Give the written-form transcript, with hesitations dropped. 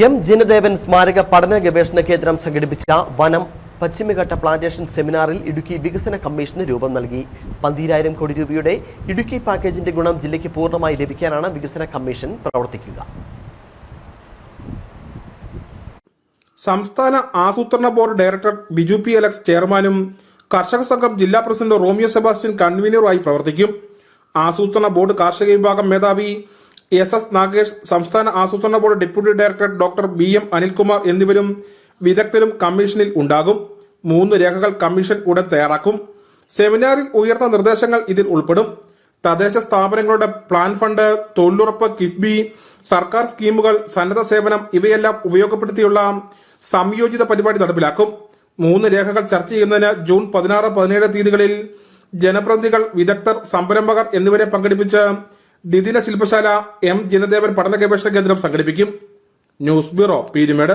M Jinadevan സ്മാരക പഠന ഗവേഷണ കേന്ദ്രം സംഘടിപ്പിച്ച വനം പശ്ചിമഘട്ട പ്ലാന്റേഷൻ സെമിനാറിൽ ഇടുക്കി വികസന കമ്മീഷന് രൂപം നൽകി. 12,000 കോടി രൂപയുടെ ഇടുക്കി പാക്കേജിന്റെ ഗുണം ജില്ലയ്ക്ക് പൂർണ്ണമായി ലഭിക്കാനാണ് വികസന കമ്മീഷൻ പ്രവർത്തിക്കുക. സംസ്ഥാന ആസൂത്രണ board director Biju P Alex ചെയർമാനും കർഷക സംഘം ജില്ലാ പ്രസിഡന്റ് റോമിയോ സെബാസ്റ്റ്യൻ കൺവീനറുമായി പ്രവർത്തിക്കും. ആസൂത്രണ ബോർഡ് കാർഷിക വിഭാഗം മേധാവി എസ് നാഗേഷ്, സംസ്ഥാന ആസൂത്രണ board deputy director doctor BM Anilkumar എന്നിവരും വിദഗ്ധരും കമ്മീഷനിൽ ഉണ്ടാകും. 3 രേഖകൾ കമ്മീഷൻ ഉടൻ തയ്യാറാക്കും. സെമിനാറിൽ ഉയർന്ന നിർദ്ദേശങ്ങൾ ഇതിൽ ഉൾപ്പെടും. തദ്ദേശ സ്ഥാപനങ്ങളുടെ പ്ലാൻ ഫണ്ട്, തൊഴിലുറപ്പ്, കിഫ്ബി, സർക്കാർ സ്കീമുകൾ, സന്നദ്ധ സേവനം ഇവയെല്ലാം ഉപയോഗപ്പെടുത്തിയുള്ള സംയോജിത പരിപാടി നടപ്പിലാക്കും. 3 രേഖകൾ ചർച്ച ചെയ്യുന്നതിന് ജൂൺ 16, 17 തീയതികളിൽ ജനപ്രതിനിധികൾ, വിദഗ്ധർ, സംരംഭകർ എന്നിവരെ പങ്കെടുപ്പിച്ച് ദ്വിദിന ശില്പശാല എം ജിനദേവൻ പഠന ഗവേഷണ കേന്ദ്രം സംഘടിപ്പിക്കും. News bureau, Peermade.